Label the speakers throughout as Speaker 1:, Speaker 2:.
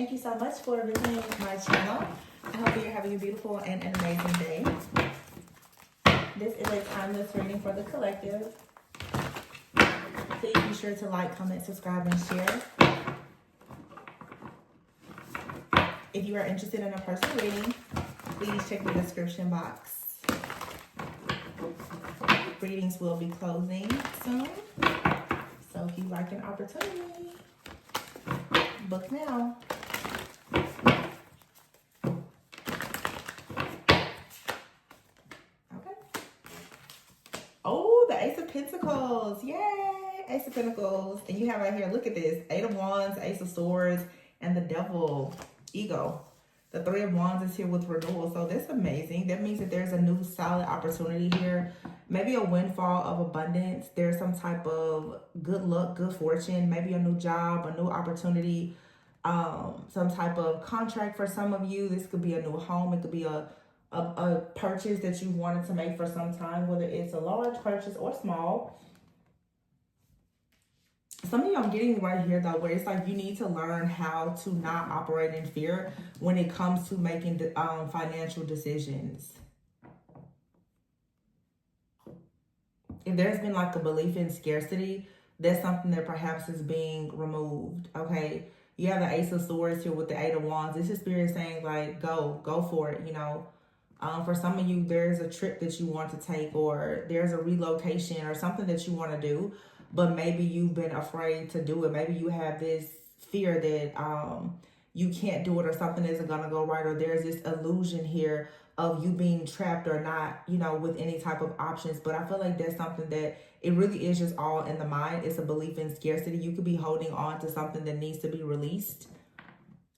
Speaker 1: Thank you so much for visiting my channel. I hope you're having a beautiful and an amazing day. This is a timeless reading for the collective. Please be sure to like, comment, subscribe, and share. If you are interested in a personal reading, please check the description box. Readings will be closing soon. So if you like an opportunity, book now. Okay. Oh, the Ace of Pentacles. Yay! Ace of Pentacles. And you have right here, look at this. 8 of Wands, Ace of Swords, and the Devil. Ego. The 3 of Wands is here with renewal. So that's amazing. That means that there's a new solid opportunity here. Maybe a windfall of abundance. There's some type of good luck, good fortune. Maybe a new job, a new opportunity. Some type of contract for some of you. This could be a new home. It could be a purchase that you wanted to make for some time, whether it's a large purchase or small. Some of you I'm getting right here though, where it's like you need to learn how to not operate in fear when it comes to making financial decisions. If there's been like a belief in scarcity, that's something that perhaps is being removed, okay? You have the Ace of Swords here with the 8 of Wands. This is Spirit saying like, go for it, you know. For some of you, there's a trip that you want to take, or there's a relocation or something that you want to do, but maybe you've been afraid to do it. Maybe you have this fear that you can't do it, or something isn't going to go right, or there's this illusion here of you being trapped or not, you know, with any type of options. But I feel like that's something that it really is just all in the mind. It's a belief in scarcity. You could be holding on to something that needs to be released.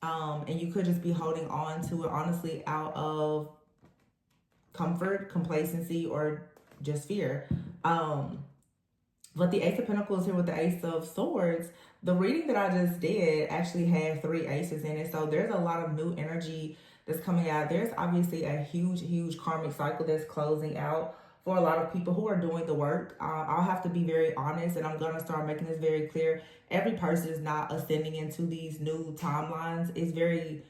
Speaker 1: And you could just be holding on to it, honestly, out of comfort, complacency, or just fear. But the Ace of Pentacles here with the Ace of Swords, the reading that I just did actually had 3 aces in it. So there's a lot of new energy that's coming out. There's obviously a huge karmic cycle that's closing out for a lot of people who are doing the work. I'll have to be very honest, and I'm going to start making this very clear. Every person is not ascending into these new timelines. It's very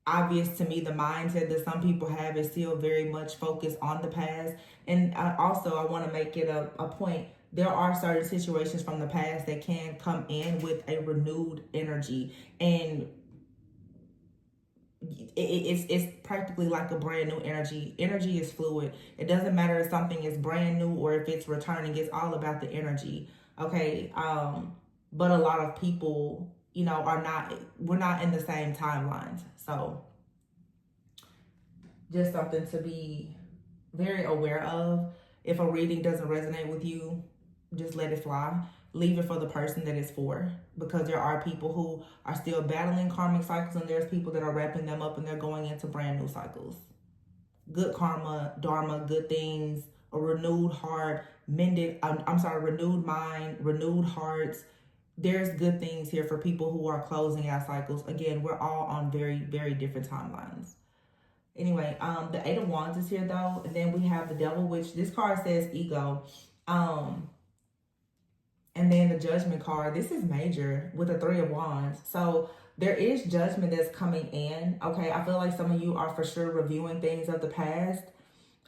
Speaker 1: obvious to me the mindset that some people have is still very much focused on the past. And also I want to make it a point. There are certain situations from the past that can come in with a renewed energy, and it's practically like a brand new energy. Energy is fluid. It doesn't matter if something is brand new or if it's returning. It's all about the energy. Okay. But a lot of people, you know, we're not in the same timelines. So just something to be very aware of. If a reading doesn't resonate with you, just let it fly. Leave it for the person that it's for, because there are people who are still battling karmic cycles, and there's people that are wrapping them up and they're going into brand new cycles. Good karma, dharma, good things, a renewed heart, renewed mind, renewed hearts. There's good things here for people who are closing out cycles. Again, we're all on very different timelines. Anyway, the 8 of Wands is here though, and then we have the Devil, which this card says ego. And then the Judgment card, this is major with the 3 of Wands. So there is judgment that's coming in. Okay, I feel like some of you are for sure reviewing things of the past.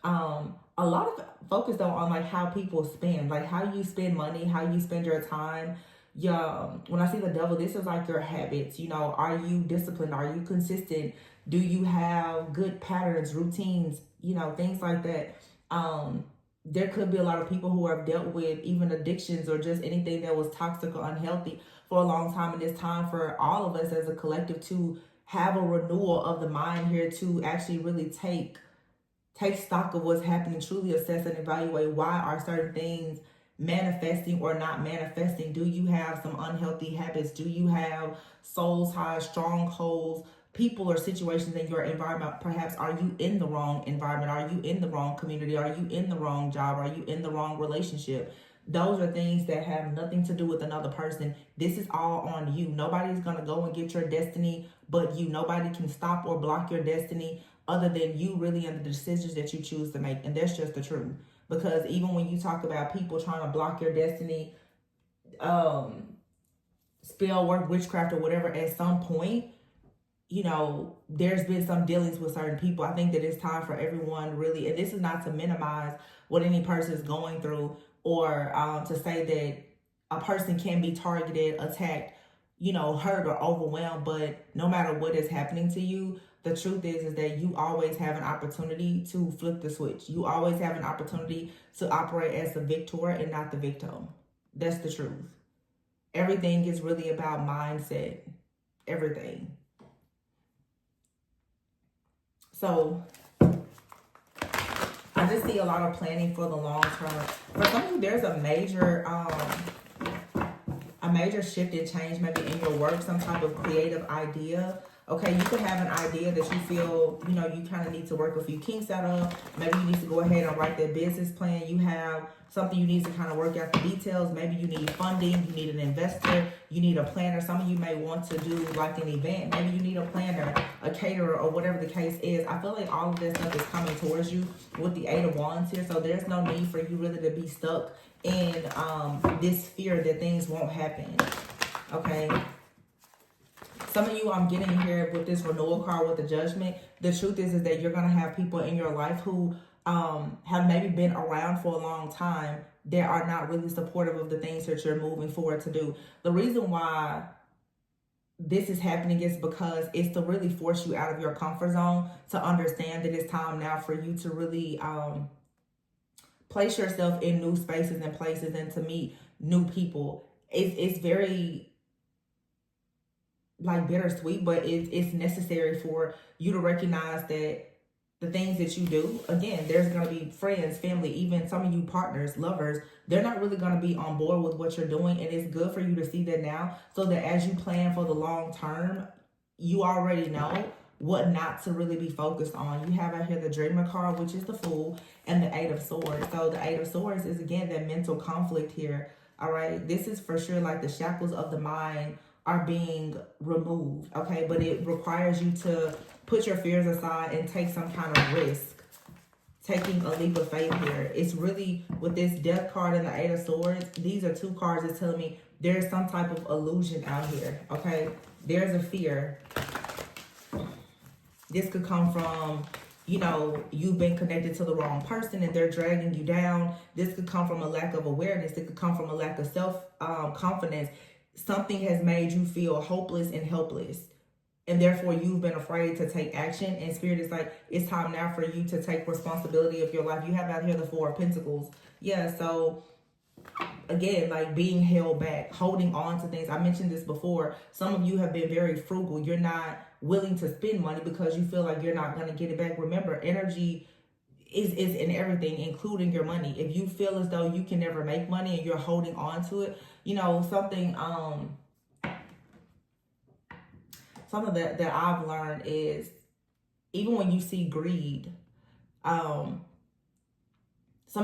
Speaker 1: A lot of focus though on like how people spend, like how you spend money, how you spend your time. When I see the Devil, this is like your habits. You know, are you disciplined? Are you consistent? Do you have good patterns, routines, you know, things like that? There could be a lot of people who have dealt with even addictions or just anything that was toxic or unhealthy for a long time. And it's time for all of us as a collective to have a renewal of the mind here, to actually really take stock of what's happening, truly assess and evaluate why are certain things manifesting or not manifesting. Do you have some unhealthy habits? Do you have soul ties, strongholds, people or situations in your environment? Perhaps are you in the wrong environment? Are you in the wrong community? Are you in the wrong job? Are you in the wrong relationship? Those are things that have nothing to do with another person. This is all on you. Nobody's going to go and get your destiny but you. Nobody can stop or block your destiny other than you, really, and the decisions that you choose to make. And that's just the truth. Because even when you talk about people trying to block your destiny, spell work, witchcraft, or whatever, at some point, there's been some dealings with certain people. I think that it's time for everyone really, and this is not to minimize what any person is going through, or to say that a person can be targeted, attacked, hurt or overwhelmed, but no matter what is happening to you, the truth is that you always have an opportunity to flip the switch. You always have an opportunity to operate as the victor and not the victim. That's the truth. Everything is really about mindset. Everything. So I just see a lot of planning for the long term. For some of you, there's a major shift and change maybe in your work, some type of creative idea. Okay, you could have an idea that you feel, you kind of need to work a few kinks out of. Maybe you need to go ahead and write that business plan. You have something you need to kind of work out the details. Maybe you need funding, you need an investor, you need a planner. Some of you may want to do like an event. Maybe you need a planner, a caterer, or whatever the case is. I feel like all of this stuff is coming towards you with the 8 of Wands here. So there's no need for you really to be stuck in this fear that things won't happen. Okay. Some of you, I'm getting here with this renewal card with the Judgment. The truth is that you're going to have people in your life who have maybe been around for a long time that are not really supportive of the things that you're moving forward to do. The reason why this is happening is because it's to really force you out of your comfort zone, to understand that it's time now for you to really place yourself in new spaces and places and to meet new people. It's very like bittersweet, but it's necessary for you to recognize that the things that you do, again, there's going to be friends, family, even some of you partners, lovers, they're not really going to be on board with what you're doing. And it's good for you to see that now, so that as you plan for the long term, you already know what not to really be focused on. You have out here the Dreamer card, which is the Fool, and the 8 of Swords. So the 8 of Swords is, again, that mental conflict here. All right, this is for sure like the shackles of the mind are being removed, okay? But it requires you to put your fears aside and take some kind of risk, taking a leap of faith here. It's really, with this Death card and the 8 of Swords, these are 2 cards that's telling me there's some type of illusion out here, okay? There's a fear. This could come from, you've been connected to the wrong person and they're dragging you down. This could come from a lack of awareness. It could come from a lack of self-confidence. Something has made you feel hopeless and helpless, and therefore you've been afraid to take action. And Spirit is like, it's time now for you to take responsibility of your life. You have out here the 4 of Pentacles. Yeah, so again, like being held back, holding on to things. I mentioned this before. Some of you have been very frugal. You're not willing to spend money because you feel like you're not going to get it back. Remember, energy is in everything, including your money. If you feel as though you can never make money and you're holding on to it, something that I've learned is, even when you see greed, some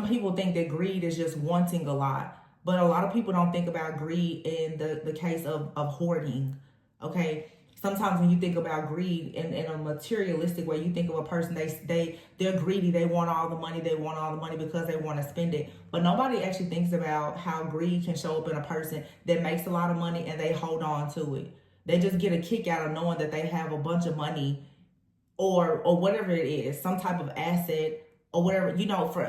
Speaker 1: people think that greed is just wanting a lot, but a lot of people don't think about greed in the case of hoarding. Okay, sometimes when you think about greed in a materialistic way, you think of a person, they're greedy, they want all the money because they want to spend it. But nobody actually thinks about how greed can show up in a person that makes a lot of money and they hold on to it. They just get a kick out of knowing that they have a bunch of money or whatever it is, some type of asset or whatever.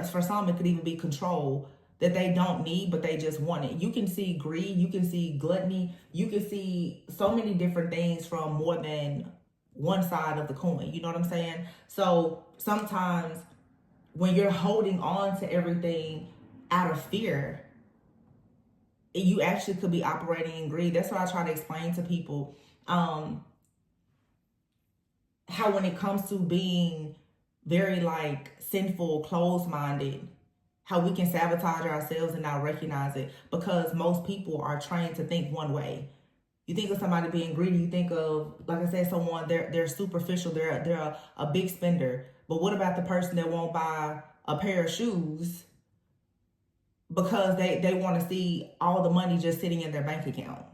Speaker 1: For some it could even be control that they don't need, but they just want it. You can see greed, you can see gluttony, you can see so many different things from more than one side of the coin. You know what I'm saying? So sometimes when you're holding on to everything out of fear, you actually could be operating in greed. That's why I try to explain to people how when it comes to being very like sinful, closed-minded, how we can sabotage ourselves and not recognize it, because most people are trained to think one way. You think of somebody being greedy, you think of, like I said, someone, they're superficial, they're a big spender. But what about the person that won't buy a pair of shoes because they want to see all the money just sitting in their bank account?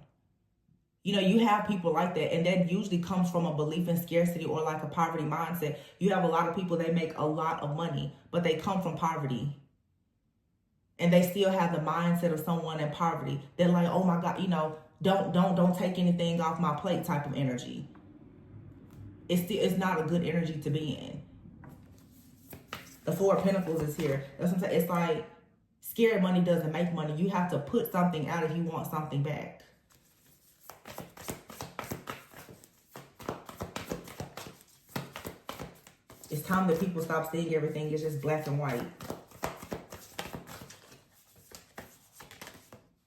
Speaker 1: You have people like that, and that usually comes from a belief in scarcity or like a poverty mindset. You have a lot of people, they make a lot of money, but they come from poverty. And they still have the mindset of someone in poverty. They're like, oh my God, don't take anything off my plate type of energy. it's not a good energy to be in. The Four of Pentacles is here. That's what I'm saying. It's like scared money doesn't make money. You have to put something out if you want something back. It's time that people stop seeing everything as just black and white.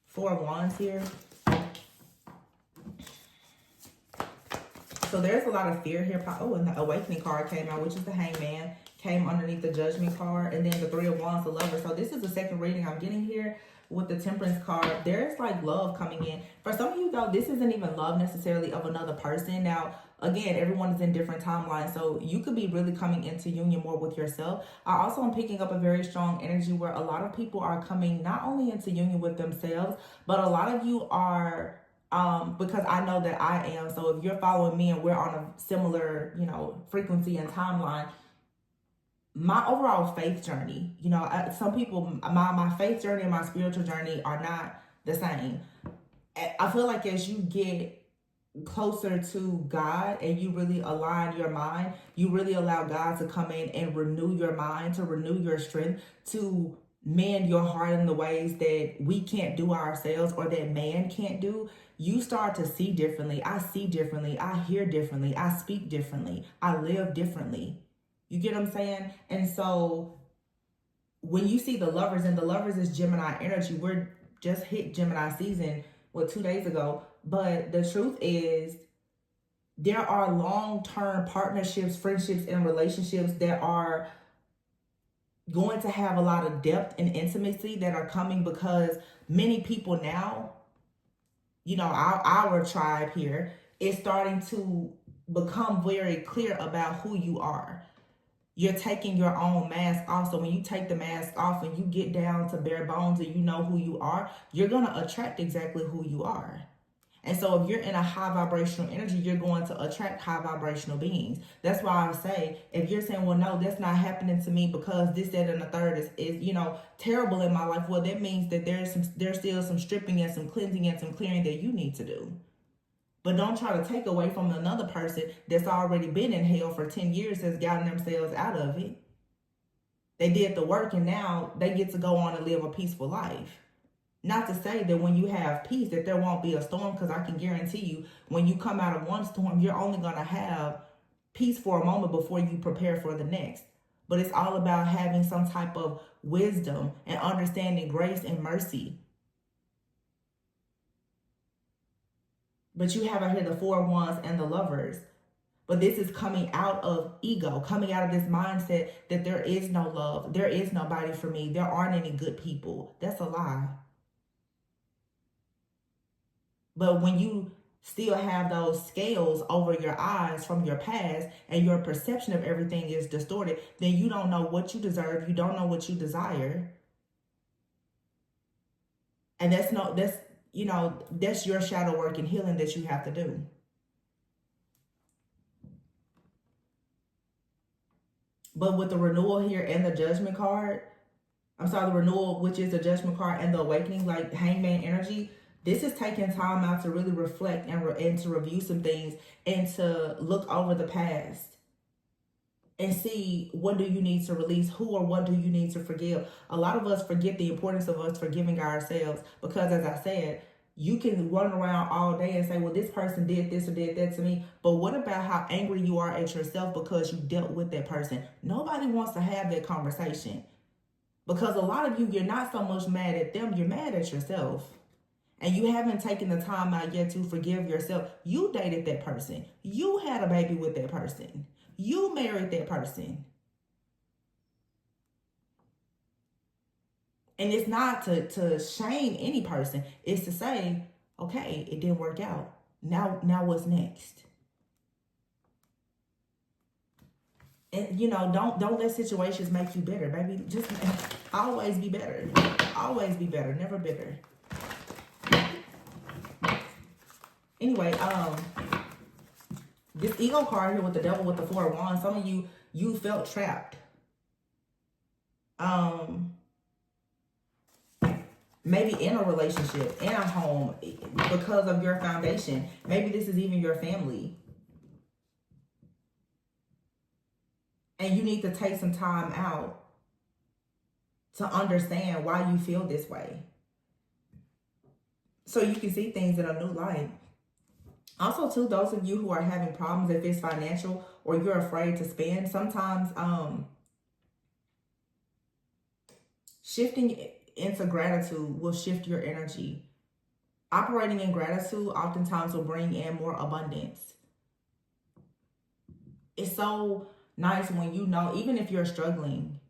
Speaker 1: Four of Wands here. So there's a lot of fear here. Oh, and the Awakening card came out, which is the Hangman. Came underneath the Judgment card. And then the Three of Wands, the Lover. So this is the second reading I'm getting here with the Temperance card. There's like love coming in. For some of you though, this isn't even love necessarily of another person. Now, again, everyone is in different timelines. So you could be really coming into union more with yourself. I also am picking up a very strong energy where a lot of people are coming not only into union with themselves, but a lot of you are... because I know that I am. So if you're following me and we're on a similar, you know, frequency and timeline, my overall faith journey, you know, some people, my faith journey and my spiritual journey are not the same. I feel like as you get closer to God and you really align your mind, you really allow God to come in and renew your mind, to renew your strength, to mend your heart in the ways that we can't do ourselves or that man can't do. You start to see differently. I see differently. I hear differently. I speak differently. I live differently. You get what I'm saying? And so when you see the Lovers, and the Lovers is Gemini energy, we're just hit Gemini season, 2 days ago. But the truth is, there are long-term partnerships, friendships, and relationships that are going to have a lot of depth and intimacy that are coming because many people now, you know, our tribe here is starting to become very clear about who you are. You're taking your own mask off. So when you take the mask off and you get down to bare bones and you know who you are, you're going to attract exactly who you are. And so if you're in a high vibrational energy, you're going to attract high vibrational beings. That's why I say, if you're saying, well, no, that's not happening to me because this, that, and the third is you know, terrible in my life. Well, that means that there's still some stripping and some cleansing and some clearing that you need to do. But don't try to take away from another person that's already been in hell for 10 years, that's gotten themselves out of it. They did the work and now they get to go on and live a peaceful life. Not to say that when you have peace that there won't be a storm, because I can guarantee you when you come out of one storm, you're only going to have peace for a moment before you prepare for the next. But it's all about having some type of wisdom and understanding grace and mercy. But you have out here the Four of Wands and the Lovers. But this is coming out of ego, coming out of this mindset that there is no love. There is nobody for me. There aren't any good people. That's a lie. But when you still have those scales over your eyes from your past and your perception of everything is distorted, then you don't know what you deserve. You don't know what you desire. And that's your shadow work and healing that you have to do. But with the renewal here and the Judgment card, the renewal, which is the Judgment card, and the Awakening, like Hangman energy, this is taking time out to really reflect and to review some things and to look over the past and see what do you need to release, who or what do you need to forgive. A lot of us forget the importance of us forgiving ourselves because, as I said, you can run around all day and say, well, this person did this or did that to me. But what about how angry you are at yourself because you dealt with that person? Nobody wants to have that conversation because a lot of you, you're not so much mad at them, you're mad at yourself. And you haven't taken the time out yet to forgive yourself. You dated that person. You had a baby with that person. You married that person. And it's not to shame any person. It's to say, okay, it didn't work out. Now what's next? And, don't let situations make you bitter, baby. Just always be better. Always be better. Never bitter. Anyway, this ego card here with the Devil with the Four of Wands, some of you felt trapped. Maybe in a relationship, in a home, because of your foundation. Maybe this is even your family. And you need to take some time out to understand why you feel this way, so you can see things in a new light. Also, too, those of you who are having problems, if it's financial or you're afraid to spend, sometimes shifting into gratitude will shift your energy. Operating in gratitude oftentimes will bring in more abundance. It's so nice when you know, even if you're struggling,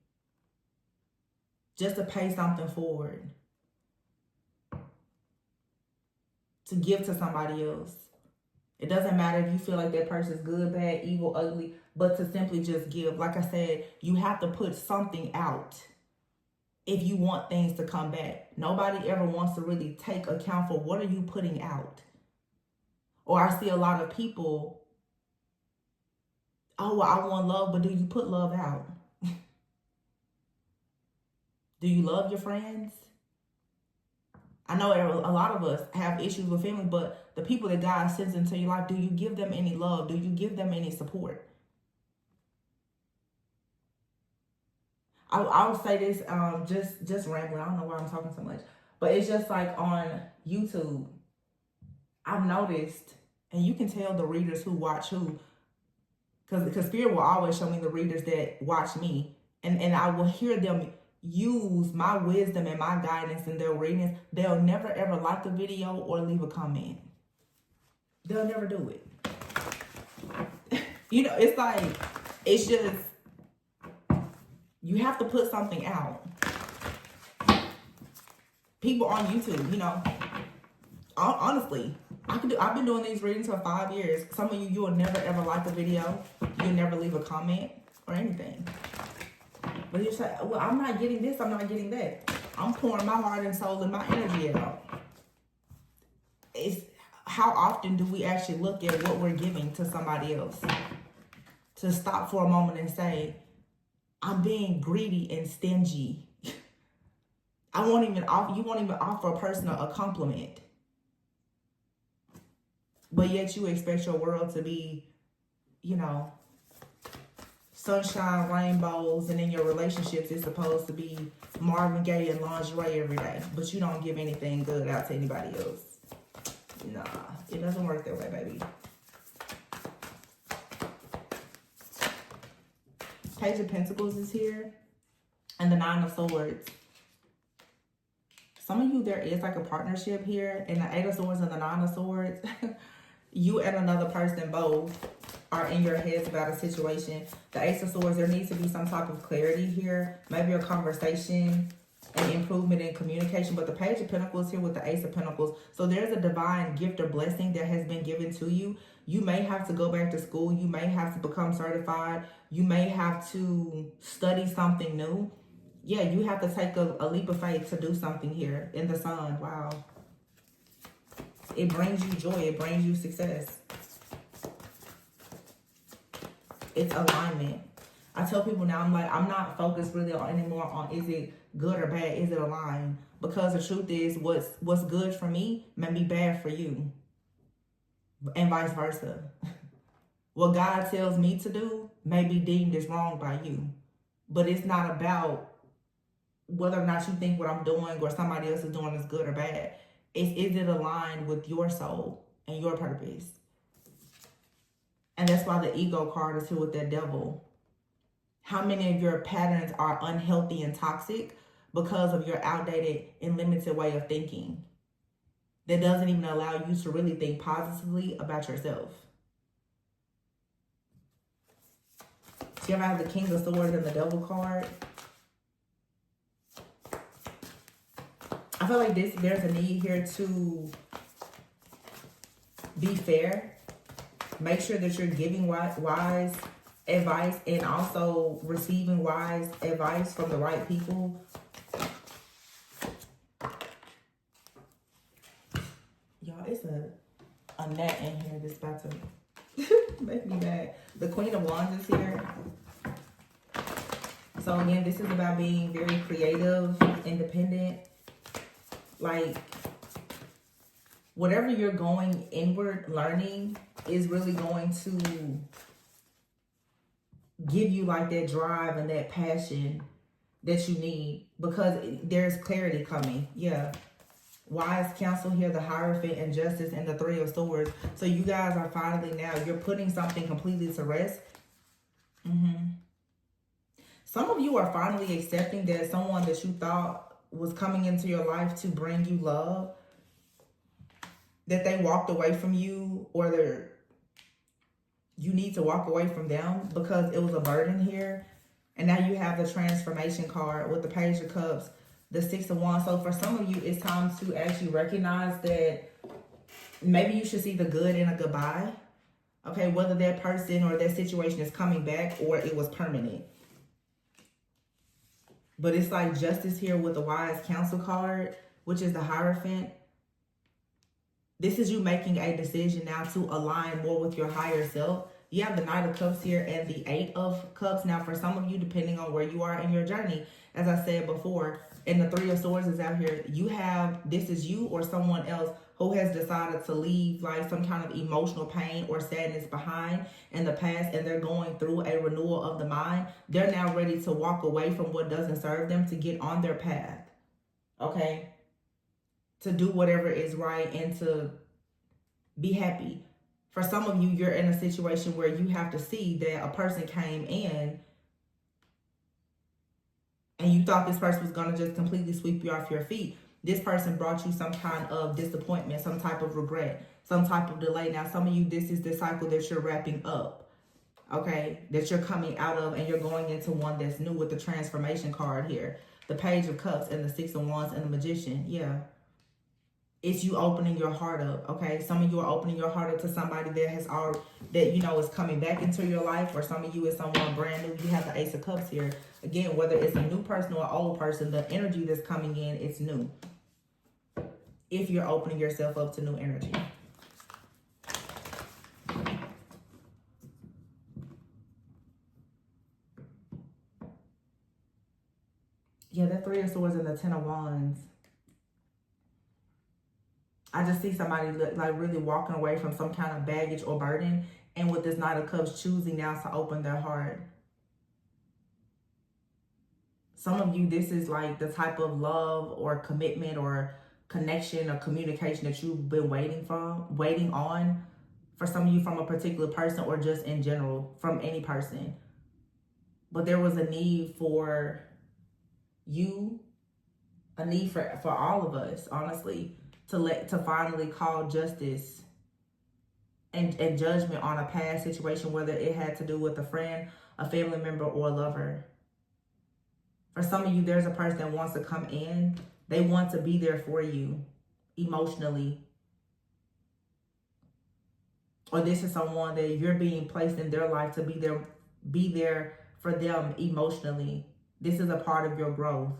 Speaker 1: just to pay something forward, to give to somebody else. It doesn't matter if you feel like that person's good, bad, evil, ugly, but to simply just give. Like I said, you have to put something out if you want things to come back. Nobody ever wants to really take account for what are you putting out. Or I see a lot of people, oh, well, I want love, but do you put love out? Do you love your friends? I know a lot of us have issues with family, but the people that God sends into your life, do you give them any love? Do you give them any support? I'll say this, just rambling. I don't know why I'm talking so much, but it's just like on YouTube, I've noticed, and you can tell the readers who watch who, because Spirit will always show me the readers that watch me, and I will hear them use my wisdom and my guidance in their readings. They'll never ever like a video or leave a comment. They'll never do it. You know, it's like, it's just, you have to put something out. People on YouTube, you know, honestly, I've been doing these readings for 5 years. Some of you will never ever like a video. You'll never leave a comment or anything. But you say, well, I'm not getting this, I'm not getting that. I'm pouring my heart and soul and my energy out. It's how often do we actually look at what we're giving to somebody else? To stop for a moment and say, I'm being greedy and stingy. You won't even offer a person a compliment. But yet you expect your world to be, you know, sunshine, rainbows, and in your relationships it's supposed to be Marvin Gaye and lingerie every day. But you don't give anything good out to anybody else. Nah, it doesn't work that way, baby. Page of Pentacles is here. And the Nine of Swords. Some of you, there is like a partnership here. And the Eight of Swords and the Nine of Swords. You and another person both are in your heads about a situation. The Ace of Swords, there needs to be some type of clarity here. Maybe a conversation, an improvement in communication. But the Page of Pentacles here with the Ace of Pentacles. So there's a divine gift or blessing that has been given to you. You may have to go back to school. You may have to become certified. You may have to study something new. Yeah, you have to take a leap of faith to do something here in the Sun. Wow. It brings you joy. It brings you success. It's alignment. I tell people now, I'm like, I'm not focused really anymore on is it good or bad, is it aligned? Because the truth is, what's good for me may be bad for you. And vice versa. What God tells me to do may be deemed as wrong by you. But it's not about whether or not you think what I'm doing or somebody else is doing is good or bad. Is it aligned with your soul and your purpose? And that's why the ego card is here with that devil. How many of your patterns are unhealthy and toxic because of your outdated and limited way of thinking that doesn't even allow you to really think positively about yourself? So you ever have the King of Swords and the Devil card? I feel like there's a need here to be fair. Make sure that you're giving wise advice and also receiving wise advice from the right people. Y'all, it's a gnat in here that's about to make me mad. The Queen of Wands is here. So again, this is about being very creative, independent. Like, whatever you're going inward learning is really going to give you like that drive and that passion that you need, because there's clarity coming. Yeah. Wise counsel here, the Hierophant and Justice, and the Three of Swords. So you guys are finally now, you're putting something completely to rest. Some of you are finally accepting that someone that you thought was coming into your life to bring you love, that they walked away from you, or you need to walk away from them because it was a burden here. And now you have the transformation card with the Page of Cups, the Six of Wands. So for some of you, it's time to actually recognize that maybe you should see the good in a goodbye. Okay, whether that person or that situation is coming back or it was permanent. But it's like Justice here with the Wise Counsel card, which is the Hierophant. This is you making a decision now to align more with your higher self. You have the Knight of Cups here and the Eight of Cups. Now, for some of you, depending on where you are in your journey, as I said before, and the Three of Swords is out here, you have, this is you or someone else who has decided to leave like some kind of emotional pain or sadness behind in the past, and they're going through a renewal of the mind. They're now ready to walk away from what doesn't serve them to get on their path, okay? To do whatever is right and to be happy. For some of you, you're in a situation where you have to see that a person came in and you thought this person was going to just completely sweep you off your feet. This person brought you some kind of disappointment, some type of regret, some type of delay. Now, some of you, this is the cycle that you're wrapping up, okay? That you're coming out of, and you're going into one that's new with the transformation card here. The Page of Cups and the Six of Wands and the Magician, yeah. It's you opening your heart up, okay? Some of you are opening your heart up to somebody that has already, that you know is coming back into your life, or some of you is someone brand new. You have the Ace of Cups here. Again, whether it's a new person or an old person, the energy that's coming in, it's new. If you're opening yourself up to new energy. Yeah, that Three of Swords and the Ten of Wands. I just see somebody like really walking away from some kind of baggage or burden. And with this Knight of Cups, choosing now to open their heart. Some of you, this is like the type of love or commitment or connection or communication that you've been waiting on. For some of you, from a particular person or just in general, from any person. But there was a need for you, a need for all of us, honestly, to finally call justice and judgment on a past situation, whether it had to do with a friend, a family member, or a lover. For some of you, there's a person that wants to come in. They want to be there for you emotionally. Or this is someone that you're being placed in their life to be there for them emotionally. This is a part of your growth.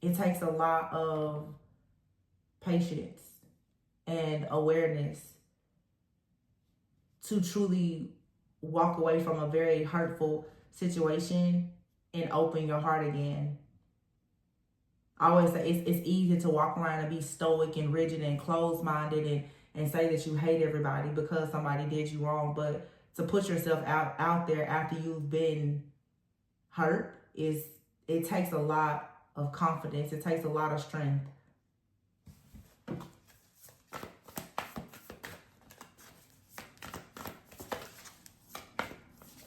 Speaker 1: It takes a lot of patience and awareness to truly walk away from a very hurtful situation and open your heart again. I always say it's easy to walk around and be stoic and rigid and closed-minded and say that you hate everybody because somebody did you wrong. But to put yourself out there after you've been hurt, it takes a lot of confidence. It takes a lot of strength.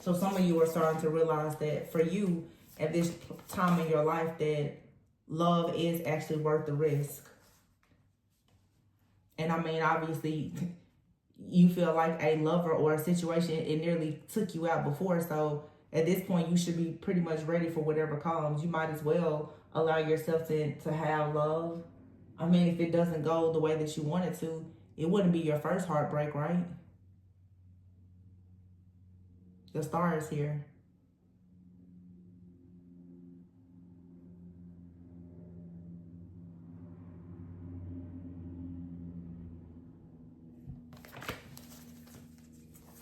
Speaker 1: So some of you are starting to realize that for you at this time in your life, that love is actually worth the risk. And I mean, obviously, you feel like a lover or a situation, it nearly took you out before. So at this point, you should be pretty much ready for whatever comes. You might as well allow yourself to have love. I mean, if it doesn't go the way that you want it to, it wouldn't be your first heartbreak, right? The Star is here.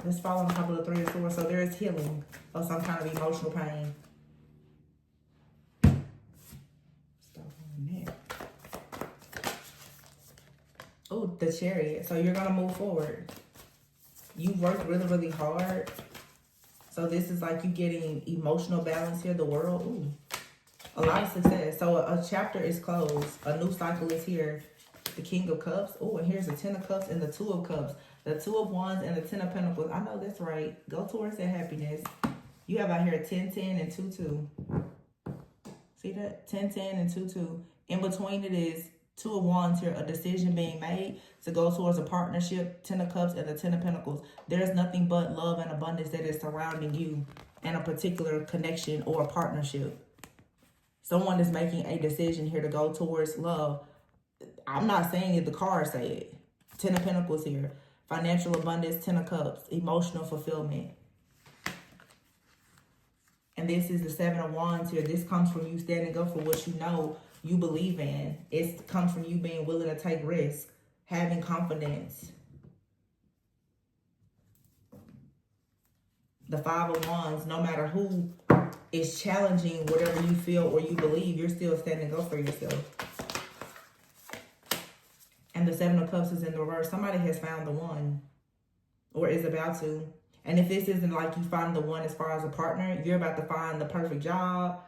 Speaker 1: Let's fall on top of the Three of Swords. So there is healing of some kind of emotional pain. Stop on that. Oh, the Chariot. So you're going to move forward. You worked really, really hard. So this is like you getting emotional balance here. The World. Ooh. A lot of success. So a chapter is closed. A new cycle is here. The King of Cups. Oh, and here's the Ten of Cups and the Two of Cups. The Two of Wands and the Ten of Pentacles. I know that's right. Go towards that happiness. You have out here 10, 10, and 2, 2. See that? 10, 10, and 2, 2. In between it is Two of Wands here. A decision being made to go towards a partnership. Ten of Cups and the Ten of Pentacles. There's nothing but love and abundance that is surrounding you and a particular connection or a partnership. Someone is making a decision here to go towards love. I'm not saying it, the cards say it. Ten of Pentacles here. Financial abundance, Ten of Cups. Emotional fulfillment. And this is the Seven of Wands here. This comes from you standing up for what you know you believe in. It comes from you being willing to take risks. Having confidence. The Five of Wands, no matter who is challenging whatever you feel or you believe, you're still standing up for yourself. And the Seven of Cups is in the reverse. Somebody has found the one or is about to. And if this isn't like you find the one as far as a partner, you're about to find the perfect job,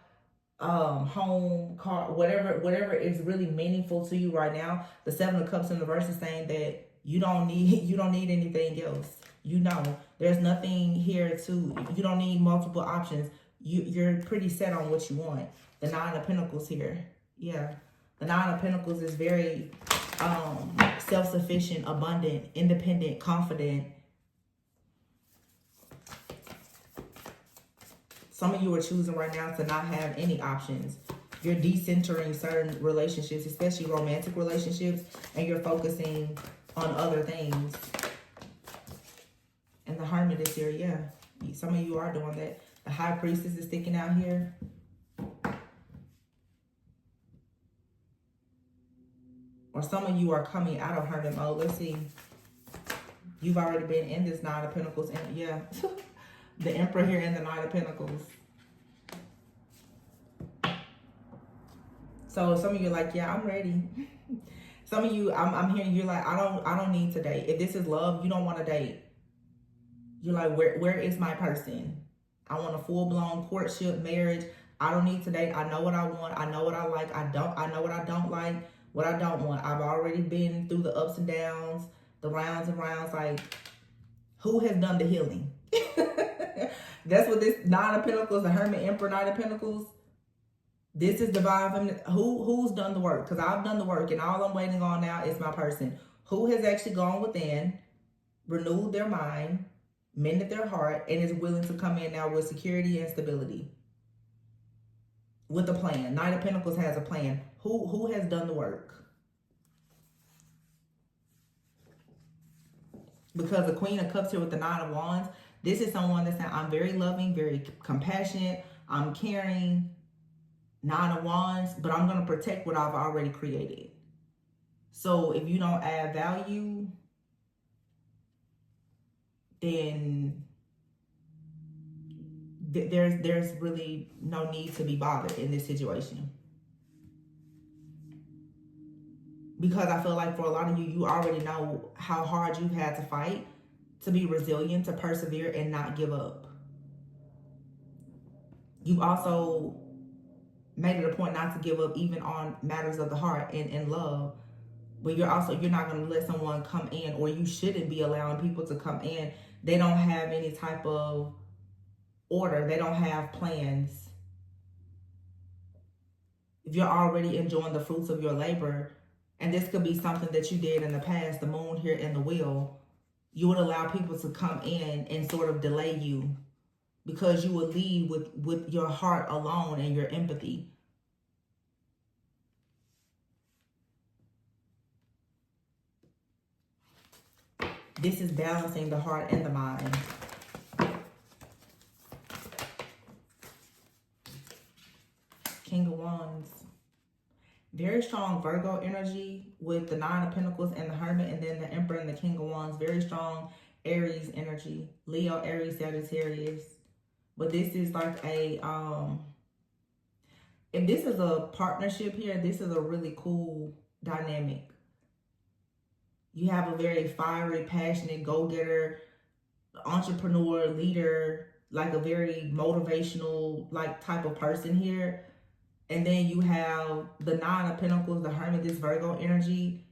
Speaker 1: home, car, whatever is really meaningful to you right now. The Seven of Cups in the reverse is saying that you don't need anything else. You know, there's nothing here you don't need multiple options. You're pretty set on what you want. The Nine of Pentacles here. Yeah. The Nine of Pentacles is very self-sufficient, abundant, independent, confident. Some of you are choosing right now to not have any options. You're decentering certain relationships, especially romantic relationships, and you're focusing on other things. And the Hermit is here, yeah. Some of you are doing that. The High Priestess is sticking out here. Or some of you are coming out of Hermit mode. Let's see. You've already been in this Nine of Pentacles. And yeah, the Emperor here and the Nine of Pentacles. So some of you are like, yeah, I'm ready. Some of you, I'm hearing you're like, I don't need to date. If this is love, you don't want to date. You're like, where is my person? I want a full-blown courtship, marriage. I don't need to date. I know what I want. I know what I like. I know what I don't like, what I don't want. I've already been through the ups and downs, the rounds and rounds. Like, who has done the healing? That's what this Nine of Pentacles, the Hermit, Emperor, Nine of Pentacles. This is divine feminine. Who's done the work? Because I've done the work, and all I'm waiting on now is my person. Who has actually gone within, renewed their mind, mended their heart, and is willing to come in now with security and stability. With a plan. Knight of Pentacles has a plan. Who has done the work? Because the Queen of Cups here with the Nine of Wands, this is someone that's saying, I'm very loving, very compassionate, I'm caring, Nine of Wands, but I'm going to protect what I've already created. So if you don't add value, then there's really no need to be bothered in this situation. Because I feel like for a lot of you, you already know how hard you've had to fight to be resilient, to persevere, and not give up. You also made it a point not to give up even on matters of the heart and love. But you're not going to let someone come in, or you shouldn't be allowing people to come in. They don't have any type of order. They don't have plans. If you're already enjoying the fruits of your labor, and this could be something that you did in the past, the Moon here and the Wheel, you would allow people to come in and sort of delay you because you would lead with your heart alone and your empathy. This is balancing the heart and the mind. King of Wands. Very strong Virgo energy with the Nine of Pentacles and the Hermit, and then the Emperor and the King of Wands. Very strong Aries energy. Leo, Aries, Sagittarius. But this is like a, if this is a partnership here, this is a really cool dynamic. You have a very fiery, passionate, go-getter, entrepreneur, leader, like a very motivational, like type of person here. And then you have the Nine of Pentacles, the Hermit, this Virgo energy.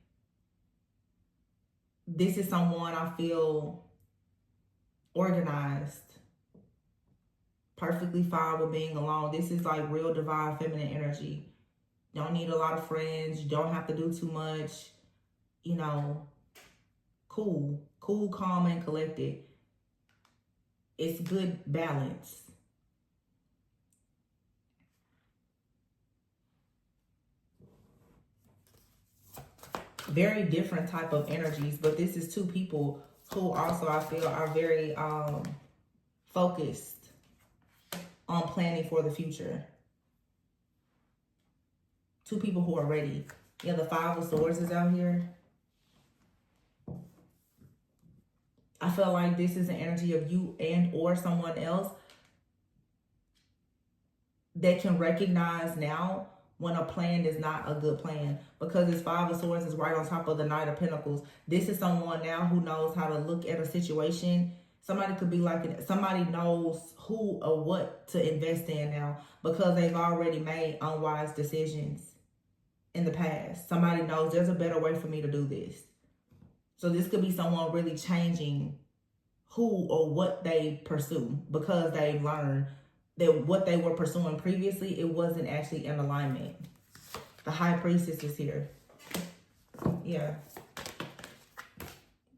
Speaker 1: This is someone I feel organized, perfectly fine with being alone. This is like real divine feminine energy. Don't need a lot of friends. You don't have to do too much. You know, cool, calm, and collected. It's good balance. Very different type of energies, but this is two people who also I feel are very focused on planning for the future. Two people who are ready. Yeah, the Five of Swords is out here. I feel like this is an energy of you and or someone else that can recognize now when a plan is not a good plan, because this Five of Swords is right on top of the Knight of Pentacles. This is someone now who knows how to look at a situation. Somebody could be like, somebody knows who or what to invest in now because they've already made unwise decisions in the past. Somebody knows there's a better way for me to do this. So this could be someone really changing who or what they pursue because they've learned that what they were pursuing previously, it wasn't actually in alignment. The High Priestess is here. Yeah.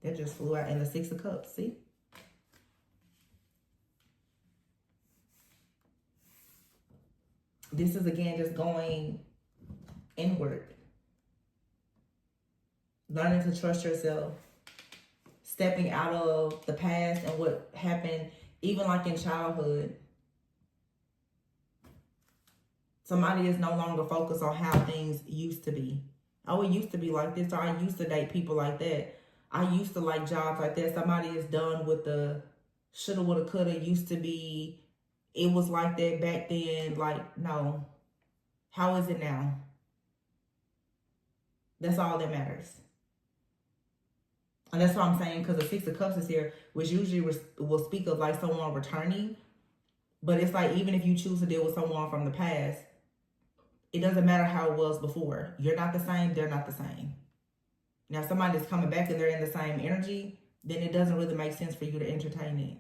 Speaker 1: That just flew out in the Six of Cups, see? This is, again, just going inward. Learning to trust yourself. Stepping out of the past and what happened, even like in childhood. Somebody is no longer focused on how things used to be. Oh, it used to be like this, or I used to date people like that. I used to like jobs like that. Somebody is done with the shoulda, woulda, coulda. Used to be, it was like that back then. Like, no. How is it now? That's all that matters. And that's what I'm saying, because the Six of Cups is here, which usually will speak of like someone returning. But it's like, even if you choose to deal with someone from the past, it doesn't matter how it was before. You're not the same, they're not the same. Now, if somebody's coming back and they're in the same energy, then it doesn't really make sense for you to entertain it.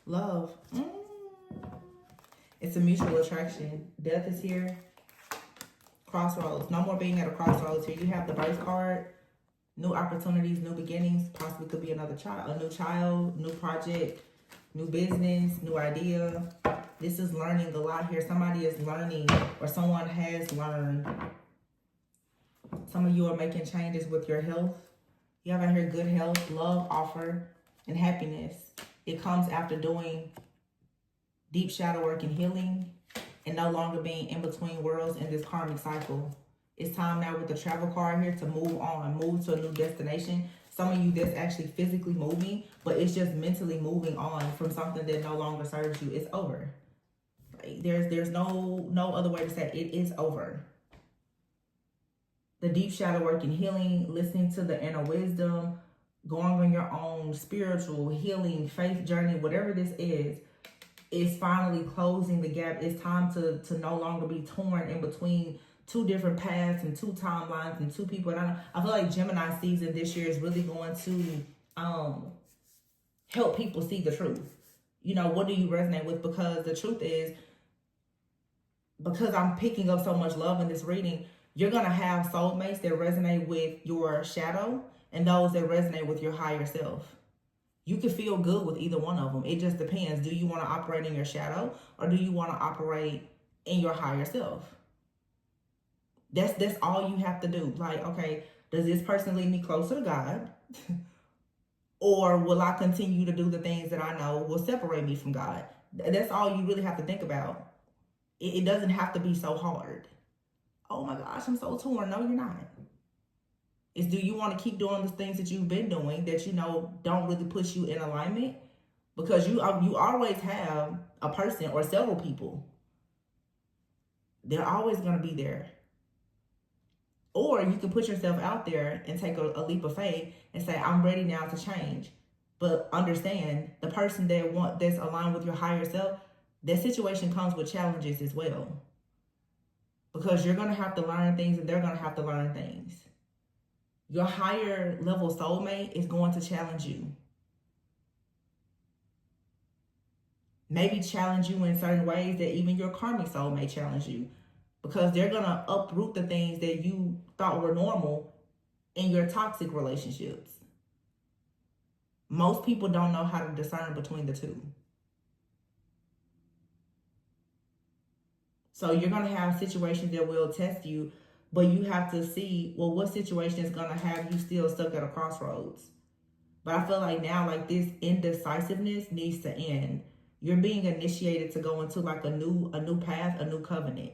Speaker 1: Love. It's a mutual attraction. Death is here. Crossroads. No more being at a crossroads here. You have the Birth card. New opportunities, new beginnings. Possibly could be another child, a new child, new project, new business, new idea. This is learning a lot here. Somebody is learning, or someone has learned. Some of you are making changes with your health. You have out here good health, love, offer, and happiness. It comes after doing deep shadow work and healing and no longer being in between worlds in this karmic cycle. It's time now with the travel card here to move on, move to a new destination. Some of you that's actually physically moving, but it's just mentally moving on from something that no longer serves you. It's over. There's no other way to say it. It is over. The deep shadow work and healing, listening to the inner wisdom, going on your own spiritual healing, faith journey, whatever this is finally closing the gap. It's time to no longer be torn in between two different paths and two timelines and two people. And I feel like Gemini season this year is really going to help people see the truth. You know, what do you resonate with? Because the truth is, because I'm picking up so much love in this reading, you're going to have soulmates that resonate with your shadow and those that resonate with your higher self. You can feel good with either one of them. It just depends. Do you want to operate in your shadow, or do you want to operate in your higher self? That's all you have to do. Like, okay, does this person lead me closer to God? Or will I continue to do the things that I know will separate me from God? That's all you really have to think about. It doesn't have to be so hard. Oh my gosh, I'm so torn. No, you're not. It's, do you want to keep doing the things that you've been doing that you know don't really push you in alignment? Because you always have a person or several people. They're always going to be there. Or you can put yourself out there and take a leap of faith and say, I'm ready now to change. But understand, the person that's aligned with your higher self, that situation comes with challenges as well. Because you're going to have to learn things and they're going to have to learn things. Your higher level soulmate is going to challenge you. Maybe challenge you in certain ways that even your karmic soul may challenge you. Because they're going to uproot the things that you thought were normal in your toxic relationships. Most people don't know how to discern between the two. So you're going to have situations that will test you, but you have to see, well, what situation is going to have you still stuck at a crossroads. But I feel like now, like, this indecisiveness needs to end. You're being initiated to go into like a new path, a new covenant.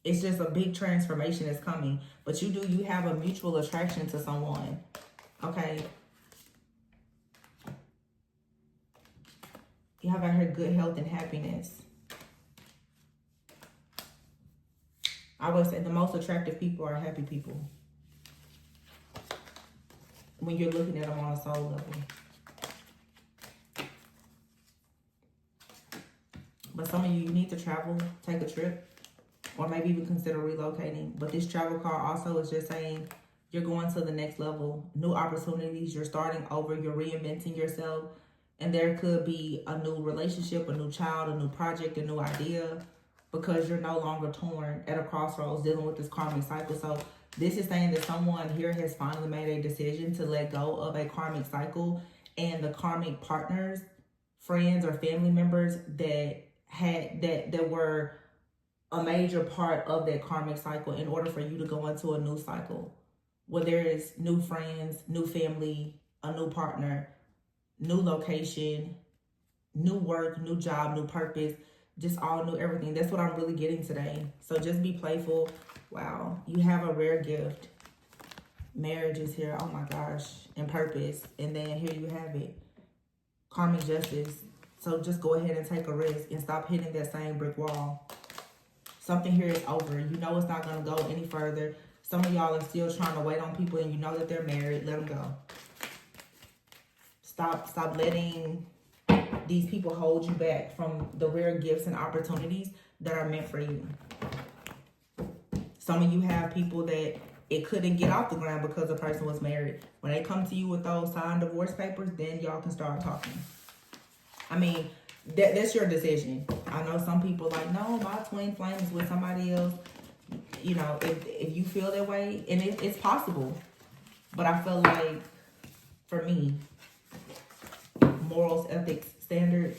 Speaker 1: It's just a big transformation is coming. But you have a mutual attraction to someone. Okay. You have out here good health and happiness. I always say the most attractive people are happy people. When you're looking at them on a soul level. But some of you need to travel, take a trip. Or maybe even consider relocating. But this travel card also is just saying you're going to the next level. New opportunities. You're starting over. You're reinventing yourself. And there could be a new relationship, a new child, a new project, a new idea. Because you're no longer torn at a crossroads dealing with this karmic cycle. So this is saying that someone here has finally made a decision to let go of a karmic cycle. And the karmic partners, friends, or family members that were a major part of that karmic cycle in order for you to go into a new cycle where there is new friends, new family, a new partner, new location, new work, new job, new purpose, just all new everything. That's what I'm really getting today. So just be playful. Wow, you have a rare gift. Marriage is here. Oh my gosh. And purpose. And then here you have it. Karmic justice. So just go ahead and take a risk and stop hitting that same brick wall. Something here is over. You know it's not going to go any further. Some of y'all are still trying to wait on people and you know that they're married. Let them go. Stop letting these people hold you back from the rare gifts and opportunities that are meant for you. Some of you have people that it couldn't get off the ground because the person was married. When they come to you with those signed divorce papers, then y'all can start talking. I mean, that's your decision. I know some people like, no, my twin flame is with somebody else. You know, if you feel that way, and it's possible. But I feel like, for me, morals, ethics, standards,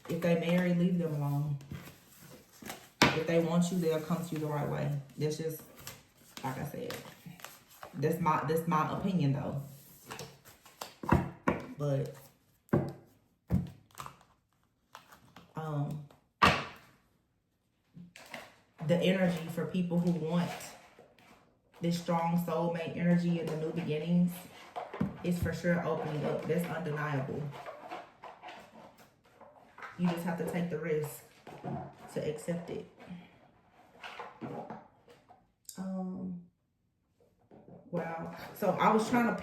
Speaker 1: if they marry, leave them alone. If they want you, they'll come to you the right way. That's just, like I said, that's my opinion though. But the energy for people who want this strong soulmate energy in the new beginnings is for sure opening up. That's undeniable. You just have to take the risk to accept it. Wow. So I was trying to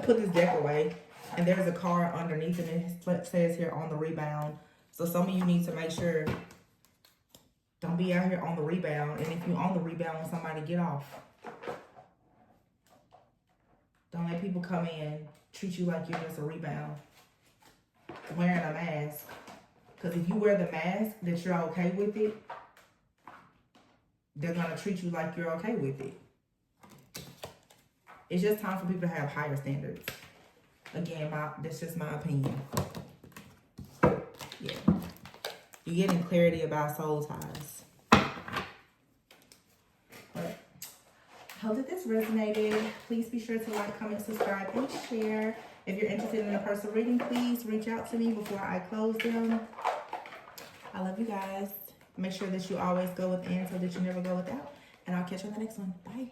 Speaker 1: put this deck away, and there's a card underneath it, and it says here on the rebound. So some of you need to make sure, don't be out here on the rebound. And if you're on the rebound when somebody get off, don't let people come in, treat you like you're just a rebound, wearing a mask. Because if you wear the mask that you're okay with it, they're going to treat you like you're okay with it. It's just time for people to have higher standards. Again, that's just my opinion. Yeah. You're getting clarity about soul ties. But hope that this resonated. Please be sure to like, comment, subscribe, and share. If you're interested in a personal reading, please reach out to me before I close them. I love you guys. Make sure that you always go within so that you never go without. And I'll catch you on the next one. Bye.